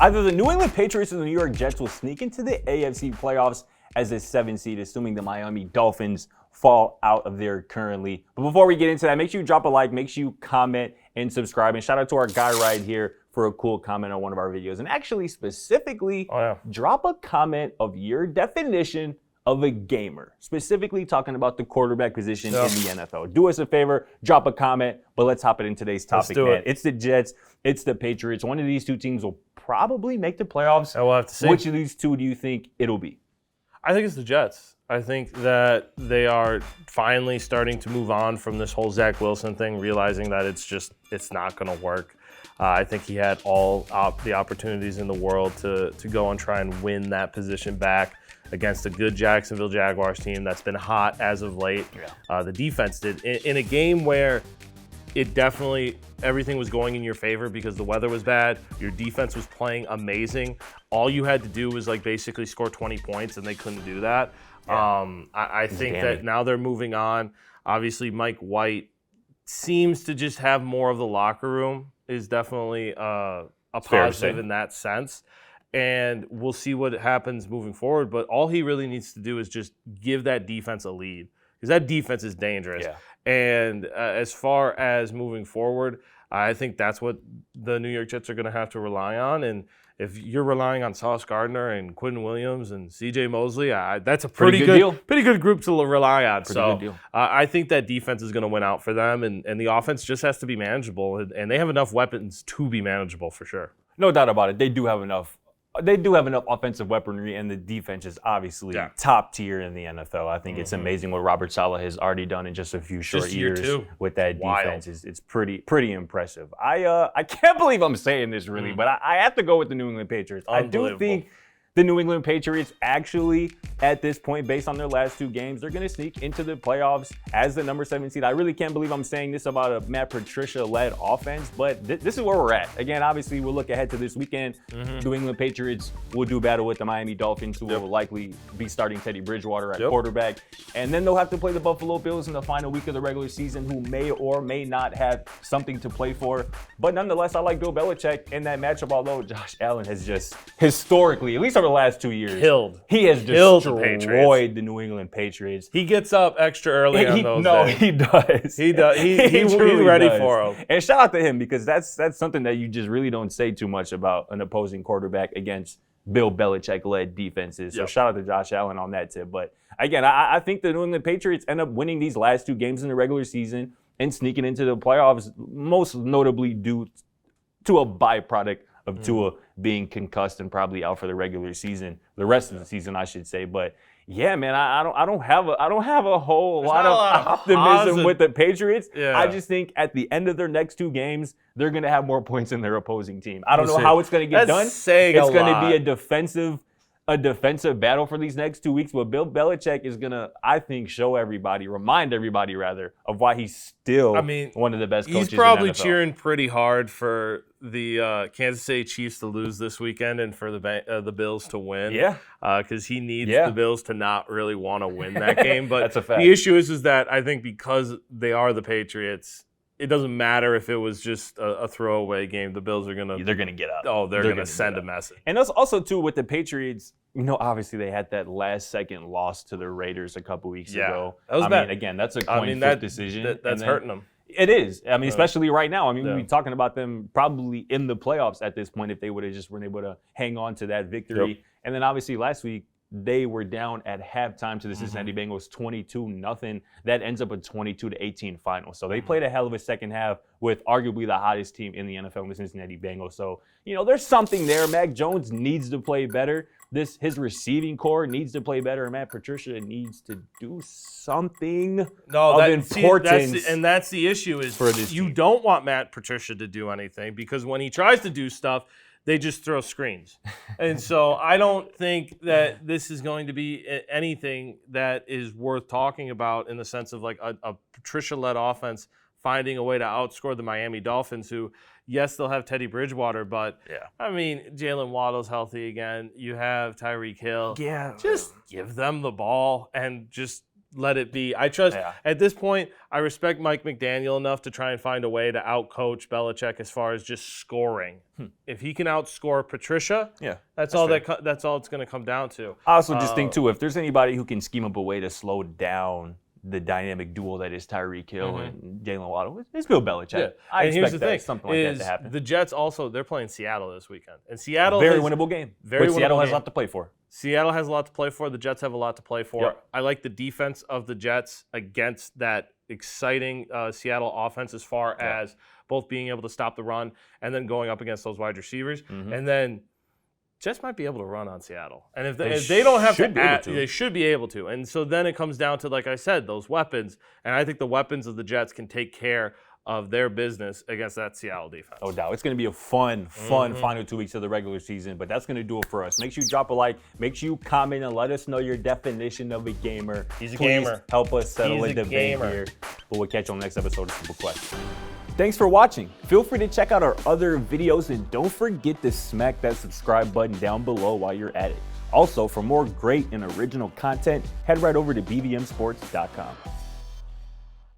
Either the New England Patriots or the New York Jets will sneak into the AFC playoffs as a 7 seed, assuming the Miami Dolphins fall out of there currently. But before we get into that, make sure you drop a like, make sure you comment and subscribe. And shout out to our guy right here for a cool comment on one of our videos. And actually, specifically, drop a comment of your definition of a gamer, specifically talking about the quarterback position in the NFL. Do us a favor, drop a comment, but let's hop into today's topic, man. It's the Jets, it's the Patriots. One of these two teams will probably make the playoffs. We'll have to see. Which of these two do you think it'll be? I think it's the Jets. I think that they are finally starting to move on from this whole Zach Wilson thing, realizing that it's not going to work. I think he had all the opportunities in the world to go and try and win that position back against a good Jacksonville Jaguars team that's been hot as of late. The defense did. In a game where it definitely, everything was going in your favor because the weather was bad, your defense was playing amazing. All you had to do was basically score 20 points, and they couldn't do that. I think that now they're moving on. Obviously, Mike White seems to just have more of the locker room, is definitely a positive in that sense. And we'll see what happens moving forward. But all he really needs to do is just give that defense a lead, because that defense is dangerous. And as far as moving forward, I think that's what the New York Jets are going to have to rely on. And if you're relying on Sauce Gardner and Quentin Williams and C.J. Mosley, that's a pretty good group to rely on. I think that defense is going to win out for them, and the offense just has to be manageable. And they have enough weapons to be manageable for sure. No doubt about it. They do have enough offensive weaponry, and the defense is obviously top tier in the NFL. I think it's amazing what Robert Saleh has already done in just a few short years with that defense. It's pretty impressive. I can't believe I'm saying this really, but I have to go with the New England Patriots. I do think the New England Patriots actually, at this point, based on their last two games, they're going to sneak into the playoffs as the number 7 seed. I really can't believe I'm saying this about a Matt Patricia-led offense, but this is where we're at. Again, obviously, we'll look ahead to this weekend. New England Patriots will do battle with the Miami Dolphins, who will likely be starting Teddy Bridgewater at quarterback. And then they'll have to play the Buffalo Bills in the final week of the regular season, who may or may not have something to play for. But nonetheless, I like Bill Belichick in that matchup, although Josh Allen has just historically, at least over the last 2 years, he has destroyed the New England Patriots. He gets up extra early on those days. He does. He does. He's ready for him. And shout out to him, because that's something that you just really don't say too much about an opposing quarterback against Bill Belichick-led defenses. So shout out to Josh Allen on that tip. But again, I think the New England Patriots end up winning these last two games in the regular season and sneaking into the playoffs, most notably due to a byproduct of Tua being concussed and probably out for the regular season, the rest of the season, I should say. But yeah, man, I don't have a whole lot of optimism with the Patriots. I just think at the end of their next two games, they're going to have more points than their opposing team. I don't know how it's going to get done. It's going to be a defensive battle for these next 2 weeks, but Bill Belichick is going to, I think, remind everybody of why he's still one of the best coaches in the NFL. He's probably cheering pretty hard for the Kansas City Chiefs to lose this weekend and for the Bills to win. Because he needs the Bills to not really want to win that game. But that's a fact. The issue is that I think because they are the Patriots, it doesn't matter if it was just a throwaway game. The Bills are they're gonna get up. Oh, they're gonna send a message. And also too with the Patriots, obviously they had that last second loss to the Raiders a couple weeks ago. That was bad. Again, that's a coin flip decision. That's hurting them. It is. Especially right now. We'd be talking about them probably in the playoffs at this point if they would have just been able to hang on to that victory. And then obviously last week, they were down at halftime to the Cincinnati Bengals 22-0. That ends up a 22-18 final. So they played a hell of a second half with arguably the hottest team in the NFL, the Cincinnati Bengals. So, there's something there. Mac Jones needs to play better. His receiving core needs to play better, and Matt Patricia needs to do something of importance. That's the issue is you don't want Matt Patricia to do anything, because when he tries to do stuff, they just throw screens. And so I don't think that this is going to be anything that is worth talking about in the sense of a Patricia-led offense finding a way to outscore the Miami Dolphins, who, yes, they'll have Teddy Bridgewater, but, Jalen Waddle's healthy again. You have Tyreek Hill. Just give them the ball and just let it be. I trust at this point. I respect Mike McDaniel enough to try and find a way to outcoach Belichick as far as just scoring. If he can outscore Patricia, that's all it's going to come down to. I also just think too, if there's anybody who can scheme up a way to slow down the dynamic duo that is Tyreek Hill and Jalen Waddle, it's Bill Belichick. Yeah. I and expect here's the something like that to happen. The Jets also, they're playing Seattle this weekend. And Seattle very winnable game. But Seattle has a lot to play for. Seattle has a lot to play for. The Jets have a lot to play for. Yep. I like the defense of the Jets against that exciting Seattle offense as far as both being able to stop the run and then going up against those wide receivers. And then Jets might be able to run on Seattle. And if they don't have to, they should be able to. And so then it comes down to, like I said, those weapons. And I think the weapons of the Jets can take care of their business against that Seattle defense. No doubt. It's going to be a fun final 2 weeks of the regular season, but that's going to do it for us. Make sure you drop a like. Make sure you comment and let us know your definition of a gamer. He's a Please gamer. Help us settle He's a debate gamer. here. But we'll catch you on the next episode of Simple Question. Thanks for watching. Feel free to check out our other videos and don't forget to smack that subscribe button down below while you're at it. Also, for more great and original content, head right over to bvmsports.com.